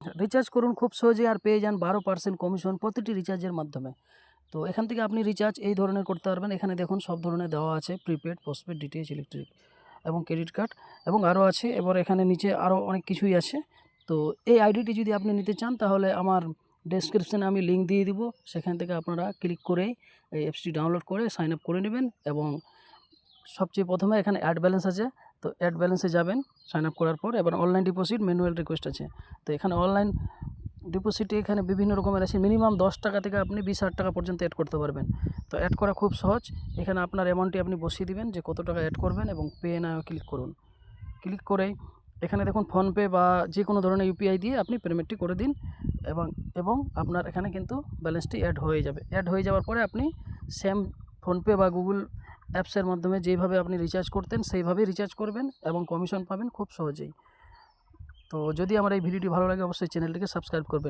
Recharge করুন খুব সহজে আর পেয়ে যান 12% কমিশন প্রতিটি রিচার্জের মাধ্যমে। তো এখান থেকে আপনি রিচার্জ এই ধরনের করতে পারবেন। এখানে দেখুন সব ধরনের দেওয়া আছে, প্রিপেড, পোস্টপেড, ডিটিএইচ, ইলেকট্রিক এবং ক্রেডিট কার্ড এবং আরও আছে। এবার এখানে নিচে আরও অনেক কিছুই আছে। তো এই আইডিটি যদি আপনি নিতে চান তাহলে আমার ডেসক্রিপশানে আমি লিঙ্ক দিয়ে দিব, সেখান থেকে আপনারা ক্লিক করেই এই অ্যাপসটি ডাউনলোড করে সাইন আপ করে নেবেন। এবং সবচেয়ে প্রথমে এখানে অ্যাড ব্যালেন্স আছে, তো অ্যাড ব্যালেন্সে যাবেন সাইন আপ করার পর। এবার অনলাইন ডিপোজিট, ম্যানুয়াল রিকোয়েস্ট আছে। তো এখানে অনলাইন ডিপোজিটে এখানে বিভিন্ন রকমের আছে, মিনিমাম 10 টাকা থেকে আপনি 20,000 টাকা পর্যন্ত অ্যাড করতে পারবেন। তো অ্যাড করা খুব সহজ। এখানে আপনার অ্যামাউন্টটি আপনি বসিয়ে দিবেন যে কত টাকা অ্যাড করবেন এবং পে নাও ক্লিক করুন। ক্লিক করেই এখানে দেখুন ফোনপে বা যে কোনো ধরনের ইউপিআই দিয়ে আপনি পেমেন্টটি করে দিন এবং এবং আপনার এখানে কিন্তু ব্যালেন্সটি অ্যাড হয়ে যাবে। অ্যাড হয়ে যাওয়ার পরে আপনি সেম ফোনপে বা গুগল অ্যাপসের মাধ্যমে যেইভাবে আপনি রিচার্জ করতেন সেইভাবেই রিচার্জ করবেন এবং কমিশন পাবেন খুব সহজেই। তো যদি আমার এই ভিডিওটি ভালো লাগে অবশ্যই চ্যানেলটিকে সাবস্ক্রাইব করবেন।